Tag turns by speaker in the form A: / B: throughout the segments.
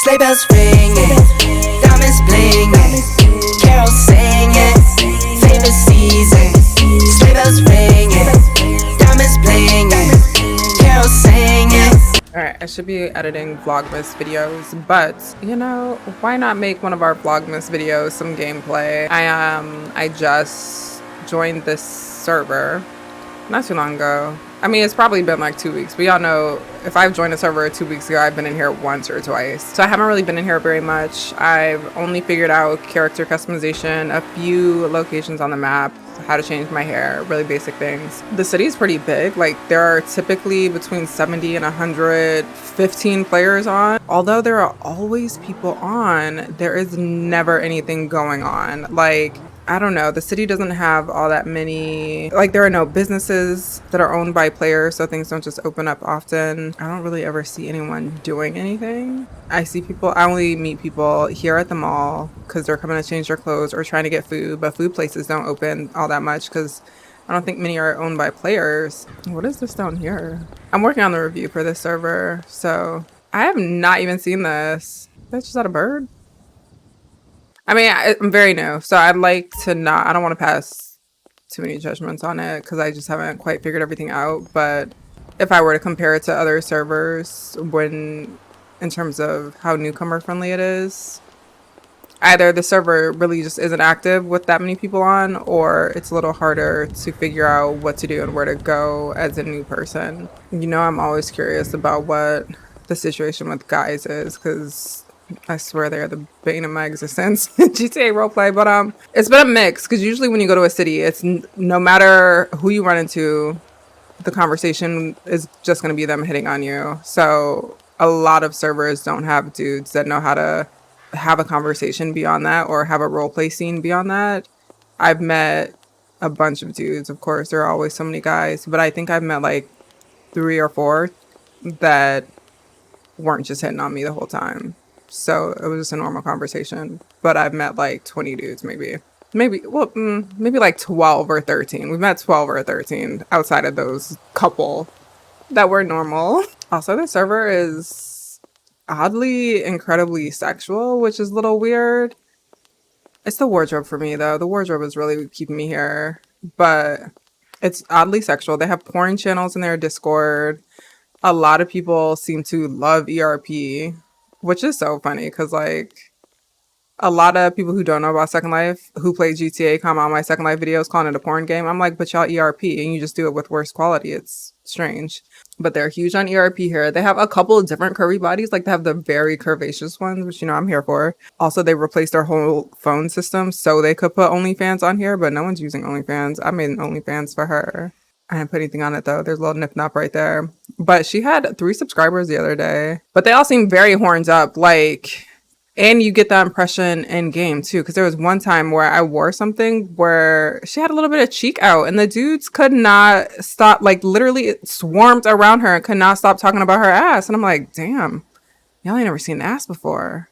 A: Sleigh bells ringing, diamonds blinging, carols singing, favorite season. Sleigh bells ringing, diamonds blinging, carols singing.
B: Alright, I should be editing Vlogmas videos, but you know, why not make one of our Vlogmas videos some gameplay? I just joined this server not too long ago. I mean, it's probably been like 2 weeks, but y'all know if I've joined a server 2 weeks ago, I've been in here once or twice. So I haven't really been in here very much. I've only figured out character customization, a few locations on the map, how to change my hair, really basic things. The city is pretty big. Like there are typically between 70 and 115 players on. Although there are always people on, there is never anything going on. Like, I don't know, the city doesn't have all that many, like there are no businesses that are owned by players, so things don't just open up often. I don't really ever see anyone doing anything. I only meet people here at the mall because they're coming to change their clothes or trying to get food, but food places don't open all that much because I don't think many are owned by players. What is this down here? I'm working on the review for this server, so I have not even seen this. That's just not a bird. I mean, I'm very new, so I'd like to not, I don't want to pass too many judgments on it because I just haven't quite figured everything out. But if I were to compare it to other servers, in terms of how newcomer friendly it is, either the server really just isn't active with that many people on, or it's a little harder to figure out what to do and where to go as a new person. You know, I'm always curious about what the situation with guys is because I swear they're the bane of my existence. GTA roleplay, but it's been a mix because usually when you go to a city, it's no matter who you run into, the conversation is just going to be them hitting on you. So a lot of servers don't have dudes that know how to have a conversation beyond that or have a roleplay scene beyond that. I've met a bunch of dudes. Of course, there are always so many guys, but I think I've met like 3 or 4 that weren't just hitting on me the whole time. So it was just a normal conversation, but I've met like 20 dudes, maybe like 12 or 13. We've met 12 or 13 outside of those couple that were normal. Also, the server is oddly incredibly sexual, which is a little weird. It's the wardrobe for me though. The wardrobe is really keeping me here, but it's oddly sexual. They have porn channels in their Discord. A lot of people seem to love ERP, which is so funny because like a lot of people who don't know about Second Life who play GTA comment on my Second Life videos calling it a porn game. I'm like, but y'all ERP and you just do it with worse quality. It's strange. But they're huge on ERP here. They have a couple of different curvy bodies. Like they have the very curvaceous ones, which, you know, I'm here for. Also, they replaced their whole phone system so they could put OnlyFans on here, but no one's using OnlyFans. I made an OnlyFans for her. I didn't put anything on it though. There's a little nip nop right there. But she had 3 subscribers the other day. But they all seem very horned up. Like, and you get that impression in game too. Because there was one time where I wore something where she had a little bit of cheek out. And the dudes could not stop. Like literally it swarmed around her and could not stop talking about her ass. And I'm like, damn, y'all ain't never seen ass before.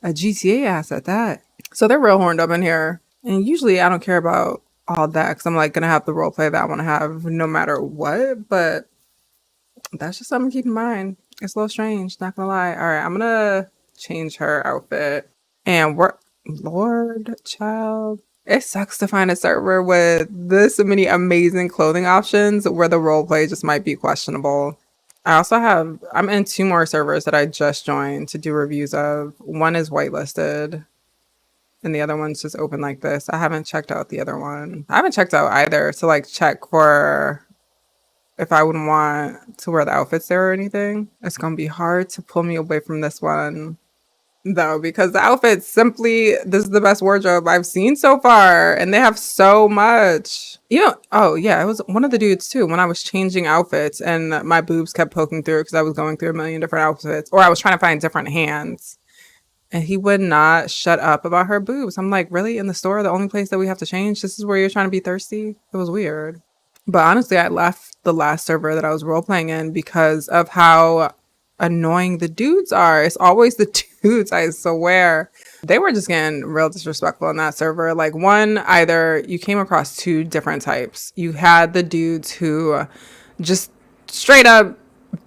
B: A GTA ass at that. So they're real horned up in here. And usually I don't care about all that because I'm like gonna have the role play that I want to have no matter what, but that's just something to keep in mind. It's a little strange, not gonna lie. All right, I'm gonna change her outfit and we're Lord child, it sucks to find a server with this many amazing clothing options where the role play just might be questionable. I'm in 2 more servers that I just joined to do reviews of. One is whitelisted and the other one's just open like this. I haven't checked out the other one. I haven't checked out either to like check for if I would want to wear the outfits there or anything. It's gonna be hard to pull me away from this one though, because the outfits this is the best wardrobe I've seen so far and they have so much. You know, oh yeah, it was one of the dudes too when I was changing outfits and my boobs kept poking through because I was going through a million different outfits or I was trying to find different hands. And he would not shut up about her boobs. I'm like, really? In the store, the only place that we have to change? This is where you're trying to be thirsty? It was weird. But honestly, I left the last server that I was role-playing in because of how annoying the dudes are. It's always the dudes, I swear. They were just getting real disrespectful in that server. Like one, either you came across 2 different types. You had the dudes who just straight up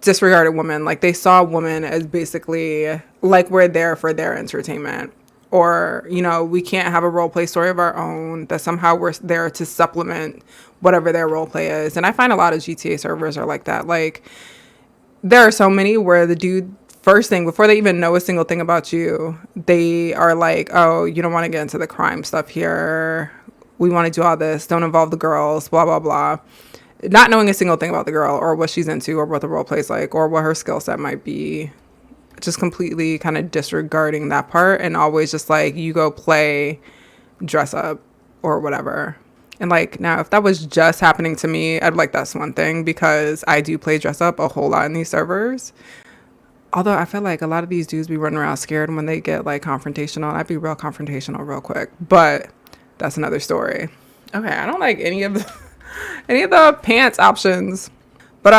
B: disregarded women. Like, they saw women as basically like we're there for their entertainment, or, you know, we can't have a role play story of our own, that somehow we're there to supplement whatever their role play is. And I find a lot of GTA servers are like that. Like, there are so many where the dude, first thing, before they even know a single thing about you, they are like, oh, you don't want to get into the crime stuff here, we want to do all this, don't involve the girls, blah blah blah, not knowing a single thing about the girl or what she's into or what the role play's like or what her skill set might be, just completely kind of disregarding that part, and always just like, you go play, dress up or whatever. And like, now if that was just happening to me, I'd like, that's one thing, because I do play dress up a whole lot in these servers. Although I feel like a lot of these dudes be running around scared when they get like confrontational. I'd be real confrontational real quick, but that's another story. Okay, I don't like any of the pants options. But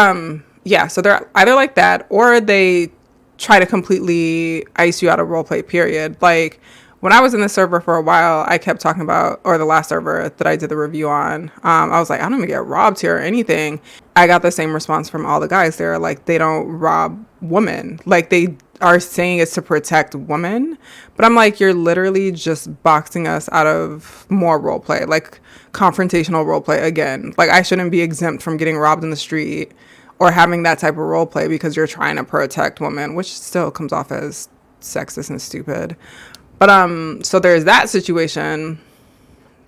B: yeah, so they're either like that, or they try to completely ice you out of roleplay, period. Like, when I was in the server for a while, I kept talking about, or the last server that I did the review on, I was like, I don't even get robbed here or anything. I got the same response from all the guys there. Like, they don't rob women. Like, they are saying it's to protect women. But I'm like, you're literally just boxing us out of more roleplay, like confrontational roleplay again. Like, I shouldn't be exempt from getting robbed in the street or having that type of roleplay because you're trying to protect women, which still comes off as sexist and stupid. But so there's that situation.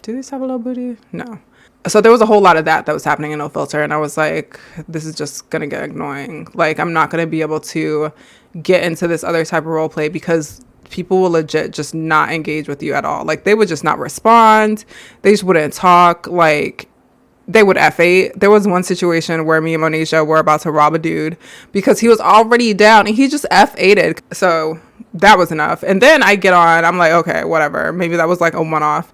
B: Do these have a little booty? No. So there was a whole lot of that was happening in No Filter, and I was like, this is just gonna get annoying. Like, I'm not gonna be able to get into this other type of role play because people will legit just not engage with you at all. Like, they would just not respond. They just wouldn't talk. Like, they would F8. There was one situation where me and Monisha were about to rob a dude because he was already down and he just F8'd. So that was enough. And then I get on, I'm like, okay, whatever. Maybe that was like a one-off.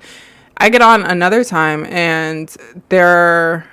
B: I get on another time and there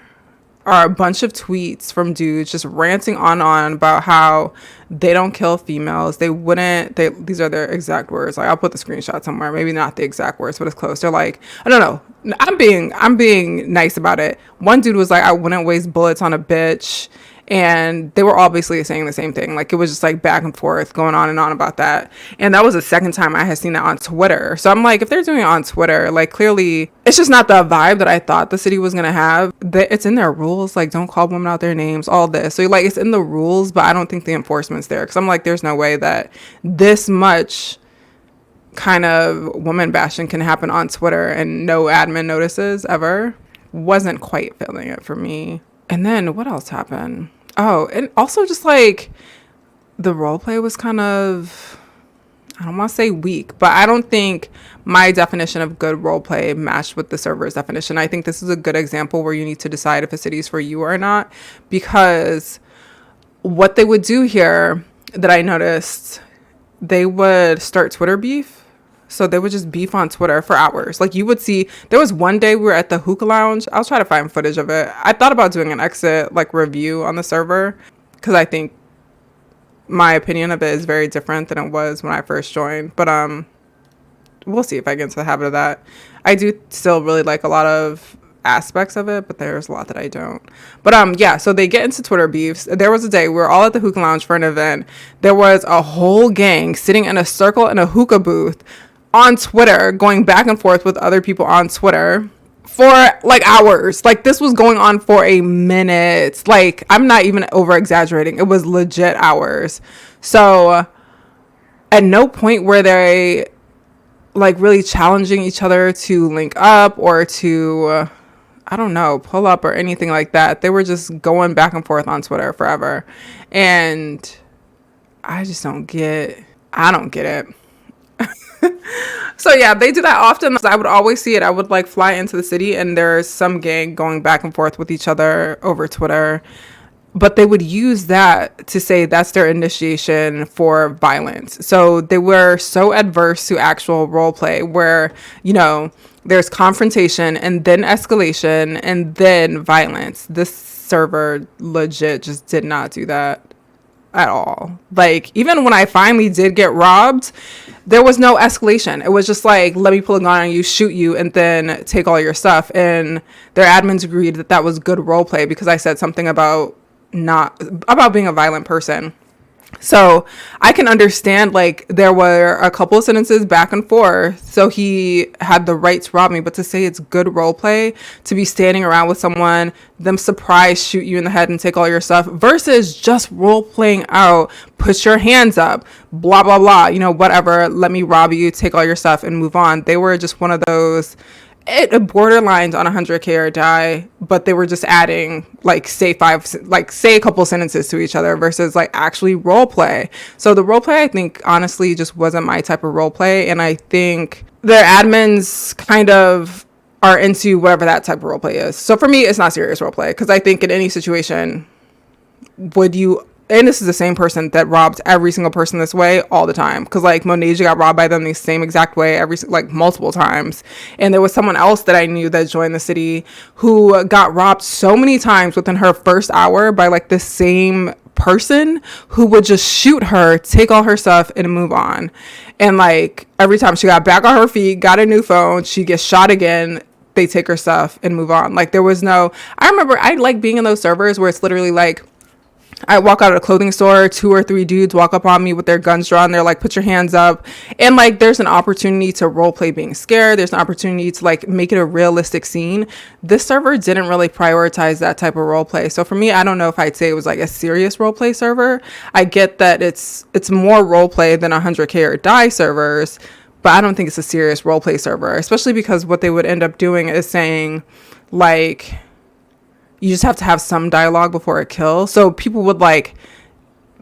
B: are a bunch of tweets from dudes just ranting on about how they don't kill females. They wouldn't, these are their exact words. Like, I'll put the screenshot somewhere. Maybe not the exact words, but it's close. They're like, I don't know. I'm being nice about it. One dude was like, I wouldn't waste bullets on a bitch. And they were obviously saying the same thing. Like, it was just like back and forth going on and on about that. And that was the second time I had seen that on Twitter. So I'm like, if they're doing it on Twitter, like, clearly it's just not the vibe that I thought the city was going to have. It's in their rules. Like, don't call women out their names, all this. So like, it's in the rules, but I don't think the enforcement's there. Cause I'm like, there's no way that this much kind of woman bashing can happen on Twitter and no admin notices ever. Wasn't quite feeling it for me. And then what else happened? Oh, and also just like the role play was kind of, I don't want to say weak, but I don't think my definition of good role play matched with the server's definition. I think this is a good example where you need to decide if a city is for you or not, because what they would do here that I noticed, they would start Twitter beef. So they would just beef on Twitter for hours. Like, you would see, there was one day we were at the hookah lounge. I'll try to find footage of it. I thought about doing an exit like review on the server because I think my opinion of it is very different than it was when I first joined. But we'll see if I get into the habit of that. I do still really like a lot of aspects of it, but there's a lot that I don't. But yeah, so they get into Twitter beefs. There was a day we were all at the hookah lounge for an event. There was a whole gang sitting in a circle in a hookah booth on Twitter, going back and forth with other people on Twitter for like hours. Like, this was going on for a minute. Like, I'm not even over exaggerating. It was legit hours. So at no point were they like really challenging each other to link up or to, I don't know, pull up or anything like that. They were just going back and forth on Twitter forever. And I don't get it. So yeah, they do that often. I would always see it. I would like fly into the city and there's some gang going back and forth with each other over Twitter, but they would use that to say that's their initiation for violence. So they were so adverse to actual role play where, you know, there's confrontation and then escalation and then violence. This server legit just did not do that at all. Like, even when I finally did get robbed, there was no escalation. It was just like, let me pull a gun on you, shoot you, and then take all your stuff. And their admins agreed that that was good role play because I said something about not about being a violent person. So I can understand, like, there were a couple of sentences back and forth. So he had the right to rob me, but to say it's good role play to be standing around with someone, them surprise shoot you in the head and take all your stuff, versus just role playing out, put your hands up, blah, blah, blah, you know, whatever, let me rob you, take all your stuff and move on. They were just one of those, it borderlines on 100K or die, but they were just adding, like, say a couple sentences to each other versus like actually role play. So the role play, I think, honestly, just wasn't my type of role play. And I think their admins kind of are into whatever that type of role play is. So for me, it's not serious role play, because I think in any situation, would you, and this is the same person that robbed every single person this way all the time, because like Monaja got robbed by them the same exact way multiple times. And there was someone else that I knew that joined the city who got robbed so many times within her first hour by like the same person who would just shoot her, take all her stuff and move on. And like every time she got back on her feet, got a new phone, she gets shot again, they take her stuff and move on. Like there was no, I remember I like being in those servers where it's literally like, I walk out of a clothing store, 2 or 3 dudes walk up on me with their guns drawn. They're like, put your hands up. And like, there's an opportunity to role play being scared. There's an opportunity to like make it a realistic scene. This server didn't really prioritize that type of role play. So for me, I don't know if I'd say it was like a serious role play server. I get that it's more role play than 100K or die servers, but I don't think it's a serious role play server, especially because what they would end up doing is saying like, you just have to have some dialogue before a kill. So people would like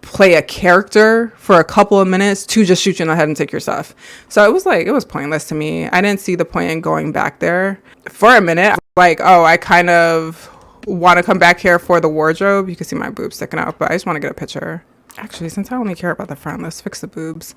B: play a character for a couple of minutes to just shoot you in the head and take your stuff. So it was pointless to me. I didn't see the point in going back there. For a minute, I was like, oh, I kind of want to come back here for the wardrobe. You can see my boobs sticking out, but I just want to get a picture. Actually, since I only care about the front, let's fix the boobs.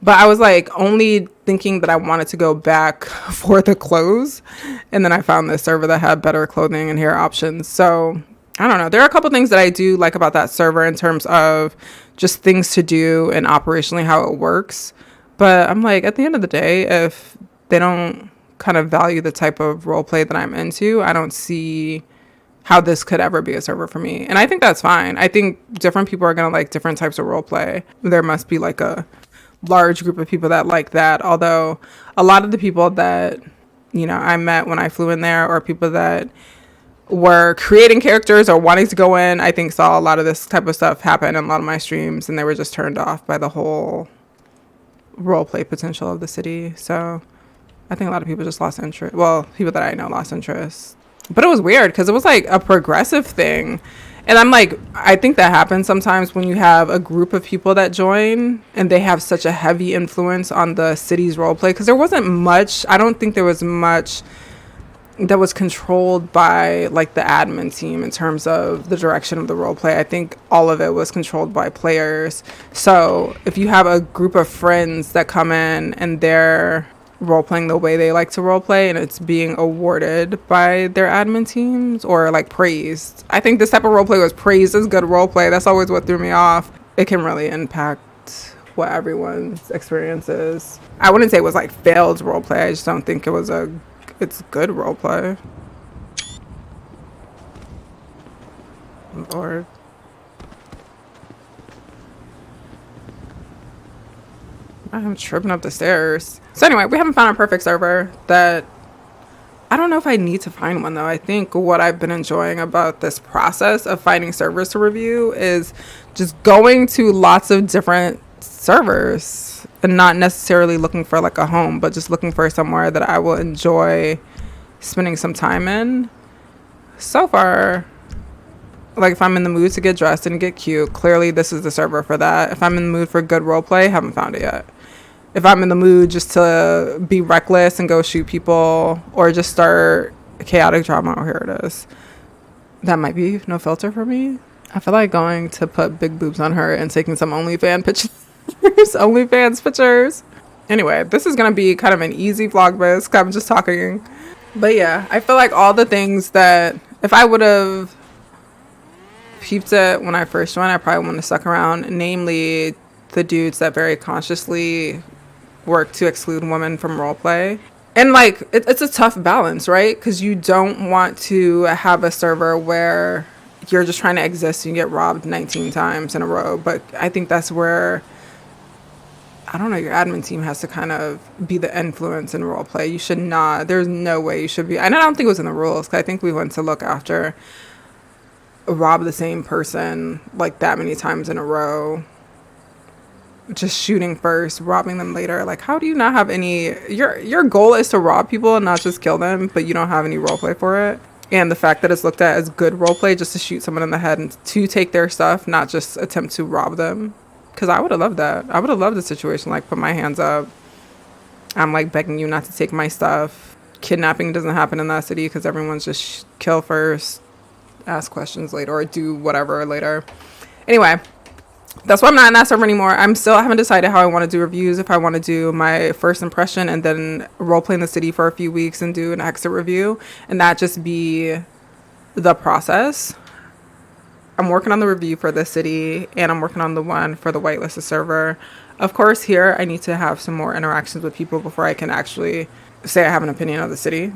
B: But I was like only thinking that I wanted to go back for the clothes. And then I found this server that had better clothing and hair options. So I don't know. There are a couple things that I do like about that server in terms of just things to do and operationally how it works. But I'm like, at the end of the day, if they don't kind of value the type of role play that I'm into, I don't see how this could ever be a server for me. And I think that's fine. I think different people are going to like different types of role play. There must be like a large group of people that like that. Although a lot of the people that, you know, I met when I flew in there, or people that were creating characters or wanting to go in, I think saw a lot of this type of stuff happen in a lot of my streams, and they were just turned off by the whole role play potential of the city. So I think a lot of people just lost interest. Well, people that I know lost interest. But it was weird because it was like a progressive thing. And I'm like, I think that happens sometimes when you have a group of people that join and they have such a heavy influence on the city's role play. Because there wasn't much, I don't think there was much that was controlled by like the admin team in terms of the direction of the role play. I think all of it was controlled by players. So if you have a group of friends that come in and they're role playing the way they like to role play and it's being awarded by their admin teams or like praised, I think this type of role play was praised as good role play. That's always what threw me off. It can really impact what everyone's experience is. I wouldn't say it was like failed role play. I just don't think it's good role play. Lord. I'm tripping up the stairs. So anyway, we haven't found a perfect server. That I don't know if I need to find one though. I think what I've been enjoying about this process of finding servers to review is just going to lots of different servers and not necessarily looking for like a home, but just looking for somewhere that I will enjoy spending some time in. So far, like if I'm in the mood to get dressed and get cute, clearly this is the server for that. If I'm in the mood for good role play, haven't found it yet. If I'm in the mood just to be reckless and go shoot people or just start chaotic drama, oh, here it is. That might be no filter for me. I feel like going to put big boobs on her and taking some OnlyFans pictures. Anyway, this is going to be kind of an easy Vlogmas. I'm just talking. But yeah, I feel like all the things that if I would have peeped it when I first joined, I probably wouldn't have stuck around. Namely, the dudes that very consciously work to exclude women from roleplay. And like, it's a tough balance, right? Because you don't want to have a server where you're just trying to exist and you get robbed 19 times in a row. But I think that's where, I don't know, your admin team has to kind of be the influence in role play. You should not, there's no way you should be, and I don't think it was in the rules, because I think we went to look after rob the same person like that many times in a row, just shooting first, robbing them later. Like, how do you not have any, your goal is to rob people and not just kill them, but you don't have any role play for it. And the fact that it's looked at as good role play just to shoot someone in the head and to take their stuff, not just attempt to rob them. Because I would have loved that. I would have loved the situation, like, put my hands up, I'm like begging you not to take my stuff. Kidnapping doesn't happen in that city because everyone's just kill first, ask questions later, or do whatever later. Anyway, that's why I'm not in that server anymore. I haven't decided how I want to do reviews. If I want to do my first impression and then role play in the city for a few weeks and do an exit review, and that just be the process. I'm working on the review for this city, and I'm working on the one for the whitelisted server. Of course, here I need to have some more interactions with people before I can actually say I have an opinion of the city,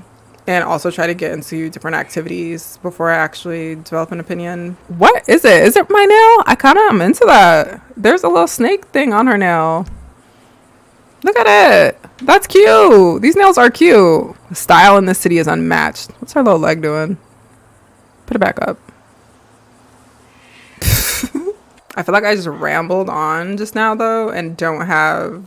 B: and also try to get into different activities before I actually develop an opinion. What is it? Is it my nail? I kind of am into that. There's a little snake thing on her nail. Look at it. That's cute. These nails are cute. The style in this city is unmatched. What's her little leg doing? Put it back up. I feel like I just rambled on just now though, and don't have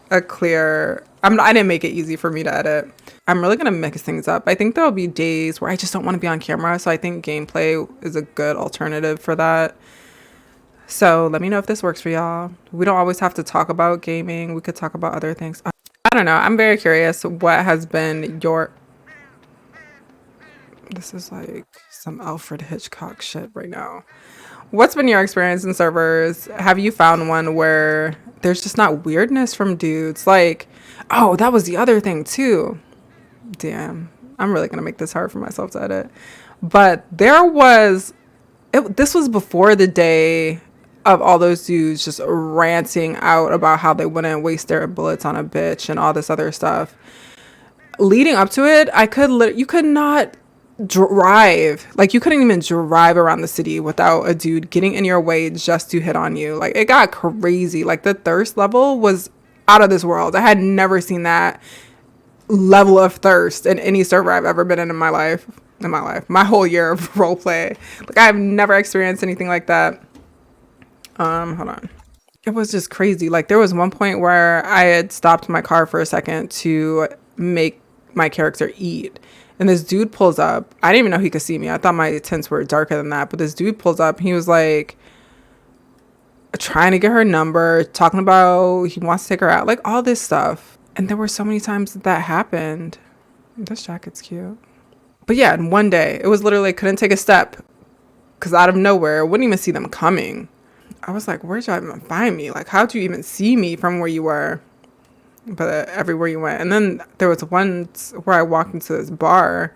B: a clear, I didn't make it easy for me to edit. I'm really gonna mix things up. I think there'll be days where I just don't want to be on camera, so I think gameplay is a good alternative for that. So let me know if this works for y'all. We don't always have to talk about gaming. We could talk about other things. I don't know. I'm very curious what has been your, this is like some Alfred Hitchcock shit right now. What's been your experience in servers? Have you found one where there's just not weirdness from dudes? Like, oh, that was the other thing too. Damn, I'm really gonna make this hard for myself to edit. But there was, this was before the day of all those dudes just ranting out about how they wouldn't waste their bullets on a bitch and all this other stuff. Leading up to it, you could not drive, like you couldn't even drive around the city without a dude getting in your way just to hit on you. Like, it got crazy. Like, the thirst level was out of this world. I had never seen that level of thirst in any server I've ever been in my life, my whole year of roleplay. Like, I've never experienced anything like that. Hold on. It was just crazy. Like, there was one point where I had stopped my car for a second to make my character eat. And this dude pulls up. I didn't even know he could see me. I thought my tints were darker than that. But this dude pulls up. He was like trying to get her number, talking about he wants to take her out, like all this stuff. And there were so many times that happened. This jacket's cute. But yeah, in one day, it was literally couldn't take a step because out of nowhere, I wouldn't even see them coming. I was like, where'd y'all even find me? Like, how'd you even see me from where you were? But everywhere you went. And then there was once where I walked into this bar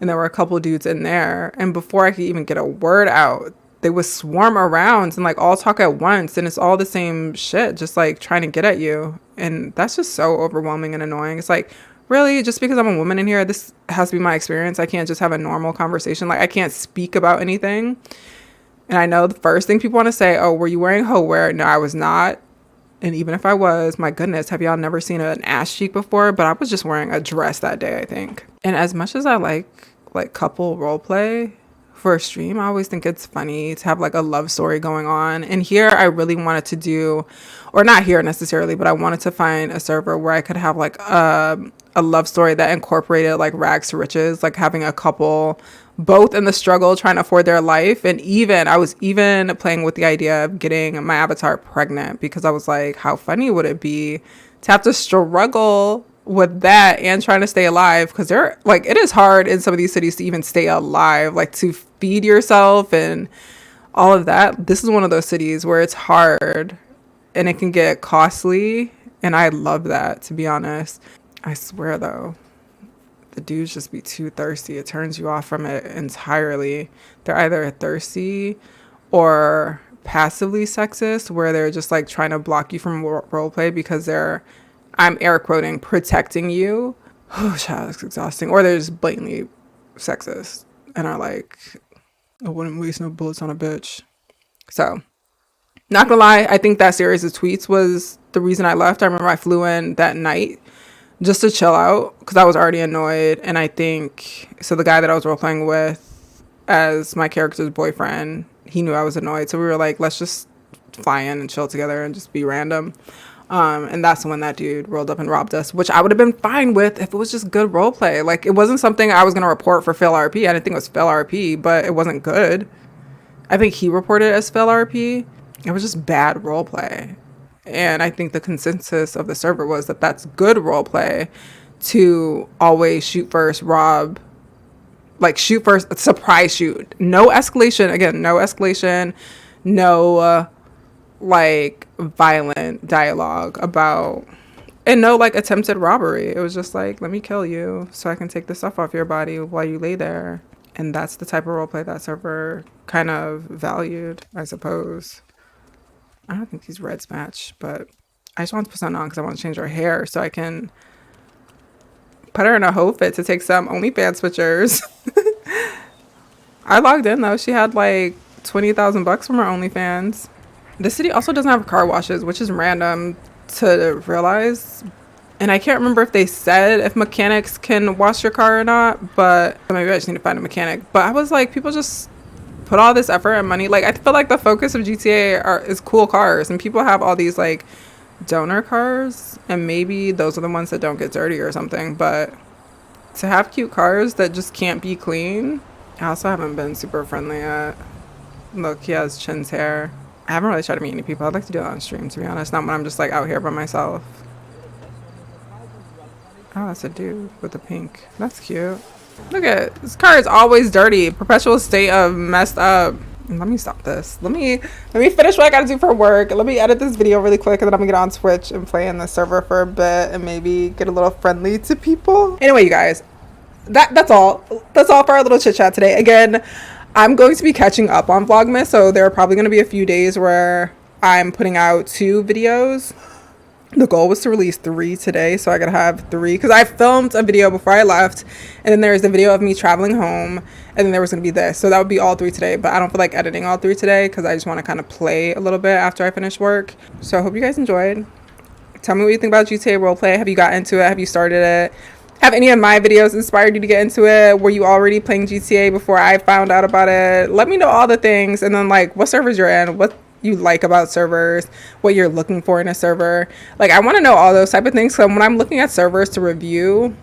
B: and there were a couple dudes in there, and before I could even get a word out, they would swarm around and like all talk at once, and it's all the same shit, just like trying to get at you. And that's just so overwhelming and annoying. It's like, really, just because I'm a woman in here, this has to be my experience? I can't just have a normal conversation? Like, I can't speak about anything? And I know the first thing people want to say, oh, were you wearing hoe wear? No, I was not. And even if I was, my goodness, have y'all never seen an ass cheek before? But I was just wearing a dress that day, I think. And as much as I like couple role play for a stream, I always think it's funny to have like a love story going on. And here I really wanted to do, or not here necessarily, but I wanted to find a server where I could have like a love story that incorporated like rags to riches, like having a couple both in the struggle trying to afford their life. And even I was even playing with the idea of getting my avatar pregnant, because I was like, how funny would it be to have to struggle with that and trying to stay alive? Because they're like, it is hard in some of these cities to even stay alive, like to feed yourself and all of that. This is one of those cities where it's hard and it can get costly, and I love that, to be honest. I swear though, the dudes just be too thirsty. It turns you off from it entirely. They're either thirsty or passively sexist, where they're just like trying to block you from roleplay because they're, I'm air quoting, protecting you. Oh, child, it's exhausting. Or they're just blatantly sexist and are like, I wouldn't waste no bullets on a bitch. So, not gonna lie, I think that series of tweets was the reason I left. I remember I flew in that night just to chill out because I was already annoyed. And I think, so the guy that I was role playing with as my character's boyfriend, he knew I was annoyed. So we were like, let's just fly in and chill together and just be random. And that's when that dude rolled up and robbed us, which I would have been fine with if it was just good role play. Like, it wasn't something I was going to report for fail RP. I didn't think it was fail RP, but it wasn't good. I think he reported it as fail RP. It was just bad role play. And I think the consensus of the server was that that's good role play to always shoot first, rob, like shoot first, surprise shoot. No escalation. Again, no escalation. No, like violent dialogue about, and no like attempted robbery. It was just like, let me kill you so I can take the stuff off your body while you lay there. And that's the type of roleplay that server kind of valued, I suppose. I don't think these reds match, but I just want to put something on because I want to change her hair so I can put her in a hoe fit to take some OnlyFans pictures. I logged in though. She had like 20,000 bucks from her OnlyFans. The city also doesn't have car washes, which is random to realize. And I can't remember if they said if mechanics can wash your car or not, but maybe I just need to find a mechanic. But I was like, people just put all this effort and money. Like, I feel like the focus of GTA is cool cars, and people have all these like donor cars, and maybe those are the ones that don't get dirty or something. But to have cute cars that just can't be clean, I also haven't been super friendly yet. Look, he has Chin's hair. I haven't really tried to meet any people. I'd like to do it on stream, to be honest, not when I'm just like out here by myself. Oh, that's a dude with the pink. That's cute. Look at this car is always dirty. Perpetual state of messed up. Let me stop this. Let me finish what I gotta do for work. Let me edit this video really quick, and then I'm gonna get on Twitch and play in the server for a bit and maybe get a little friendly to people. Anyway, you guys, that's all. That's all for our little chit chat today. Again, I'm going to be catching up on Vlogmas, so there are probably going to be a few days where I'm putting out 2 videos. The goal was to release 3 today, so I gotta have 3 because I filmed a video before I left, and then there's the video of me traveling home, and then there was gonna be this, so that would be all 3 today. But I don't feel like editing all 3 today because I just want to kind of play a little bit after I finish work. So I hope you guys enjoyed. Tell me what you think about GTA roleplay. Have you got into it? Have you started it? Have any of my videos inspired you to get into it? Were you already playing GTA before I found out about it? Let me know all the things, and then like what servers you're in, what you like about servers, what you're looking for in a server. Like, I want to know all those type of things. So when I'm looking at servers to review,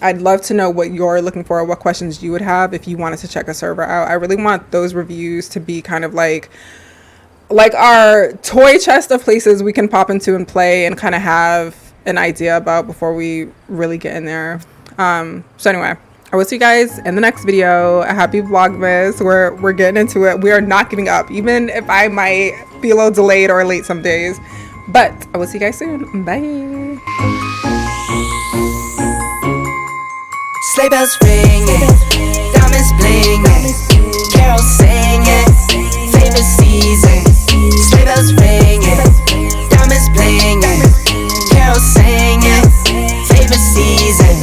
B: I'd love to know what you're looking for, what questions you would have if you wanted to check a server out. I really want those reviews to be kind of like our toy chest of places we can pop into and play and kind of have an idea about before we really get in there. So anyway, I will see you guys in the next video. A happy Vlogmas. We're getting into it. We are not giving up, even if I might be a little delayed or late some days. But I will see you guys soon. Bye.
A: Sleigh bells ringing, diamonds blinging, carols singing, favorite season. Sleigh bells ringing, diamonds blinging, carols singing, favorite season.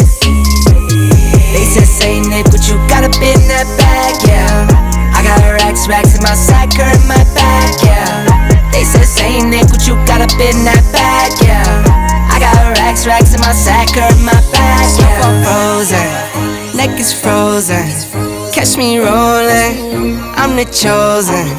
A: They said, say Nick, what you got up in that bag, yeah. I got racks in my sack or in my bag, yeah. They said, say Nick, what you got up in that bag, yeah. I got racks in my sack or in my bag, yeah. Snowfall frozen, neck is frozen. Catch me rolling, I'm the chosen.